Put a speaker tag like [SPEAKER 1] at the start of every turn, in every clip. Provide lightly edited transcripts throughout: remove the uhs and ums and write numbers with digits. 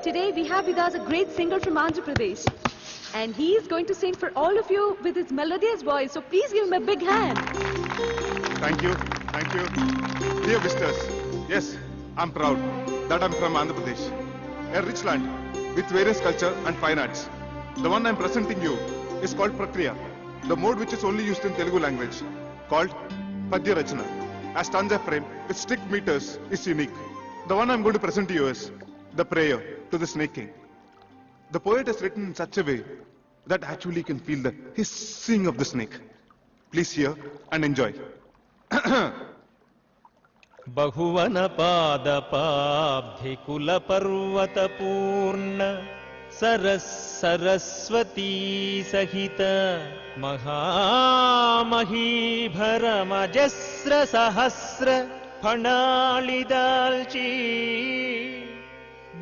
[SPEAKER 1] Today we have with us a great singer from Andhra Pradesh. And he is going to sing for all of you with his melodious voice. So please give him a big hand.
[SPEAKER 2] Thank you. Thank you. Dear visitors, yes, I'm proud that I'm from Andhra Pradesh, a rich land with various culture and fine arts. The one I'm presenting you is called Prakriya, the mode which is only used in Telugu language, called Padya Rachana. A stanza frame with strict meters is unique. The one I'm going to present to you is the prayer to the snake king. The poet has written in such a way that actually you can feel the hissing of the snake. Please hear and enjoy.
[SPEAKER 3] बहुवन पादपाब्धि कुल पर्वत पूर्ण सरस्वती सहित महामहीभर मजस्र सहस्र फणालिदाल्ची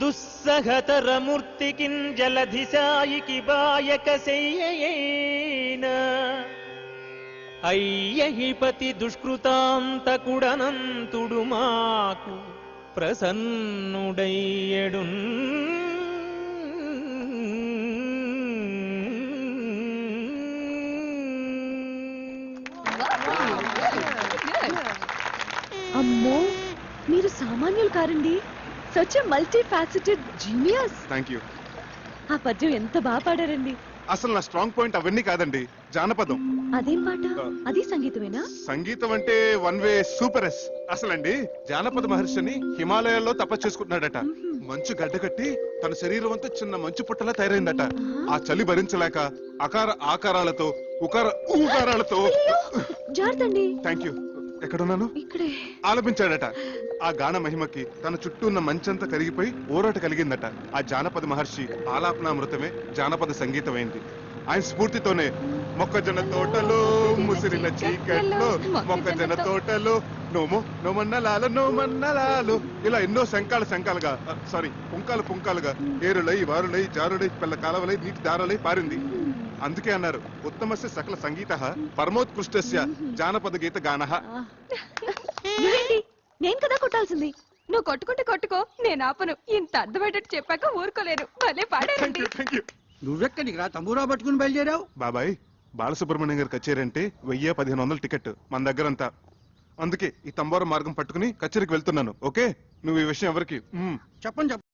[SPEAKER 3] दुस्सहतर मूर्ति किंजलधि सायिकी bike सेय्येन అయ్యహిపతి దుష్కృతాంతకుడనంతుడు మాకు ప్రసన్నుడయ్యడు.
[SPEAKER 1] అమ్మో, మీరు సామాన్యులు కారండి. Such a multi faceted genius.
[SPEAKER 2] Thank you.
[SPEAKER 1] ఆ పద్యం ఎంత బాగా పాడారండి.
[SPEAKER 2] అసలు నా స్ట్రాంగ్ పాయింట్ అవన్నీ కాదండి, జానపదం.
[SPEAKER 1] అదేం పాట? అది సంగీతమేనా?
[SPEAKER 2] సంగీతం అంటే వన్ వే సూపర్ ఎస్. అసలండి జానపద మహర్షిని హిమాలయాల్లో తపస్సు చేసుకుంటున్నాడట. మంచు గడ్డకట్టి తన శరీరం అంతా చిన్న మంచు పుట్టలా తయారైందట. ఆ చలి భరించలేక ఆకారాలతో ఊకారాలతో
[SPEAKER 1] జాగ్రత్తండి.
[SPEAKER 2] Thank you. ఎక్కడున్నాను?
[SPEAKER 1] ఇక్కడే.
[SPEAKER 2] ఆలపించాడట. ఆ గాన మహిమకి తన చుట్టూ ఉన్న మంచంతా కరిగిపోయి ఊరాట కలిగిందట. ఆ జానపద మహర్షి ఆలాపనామృతమే జానపద సంగీతమైంది. ఆయన స్ఫూర్తితోనే మొక్కజొన్న తోటలో ముసిరిన చీకట్లో మొక్కజొన్న తోటలో నోమన్నలాలు ఇలా ఎన్నో శంకాలుగా పుంకాలుగా ఏరులై వారులై జారులై పిల్ల కాలవలై నీటి దారలై పారింది. అందుకే అన్నారు ఉత్తమస్య సకల సంగీత పరమోత్కృష్టస్య జానపద గీత గానః.
[SPEAKER 1] నేను కదా కొట్టాల్సింది.
[SPEAKER 4] నువ్వు కొట్టుకుంటే కొట్టుకో, నేను ఆపను. ఇంత అర్థమయ్యేటట్టు చెప్పాక ఊరుకోలేరు. భలే పాడారండి.
[SPEAKER 5] నువ్వెక్కడికి రా తంబూరా పట్టుకుని బయలుదేరావు?
[SPEAKER 2] బాబాయ్, బాలసుబ్రహ్మణ్యం గారి కచేరీ అంటే 1000-1500 టికెట్ మన దగ్గరంతా. అందుకే ఈ తంబోర మార్గం పట్టుకుని కచేరీకి వెళ్తున్నాను. ఓకే, నువ్వు ఈ విషయం ఎవరికి
[SPEAKER 5] చెప్పండి.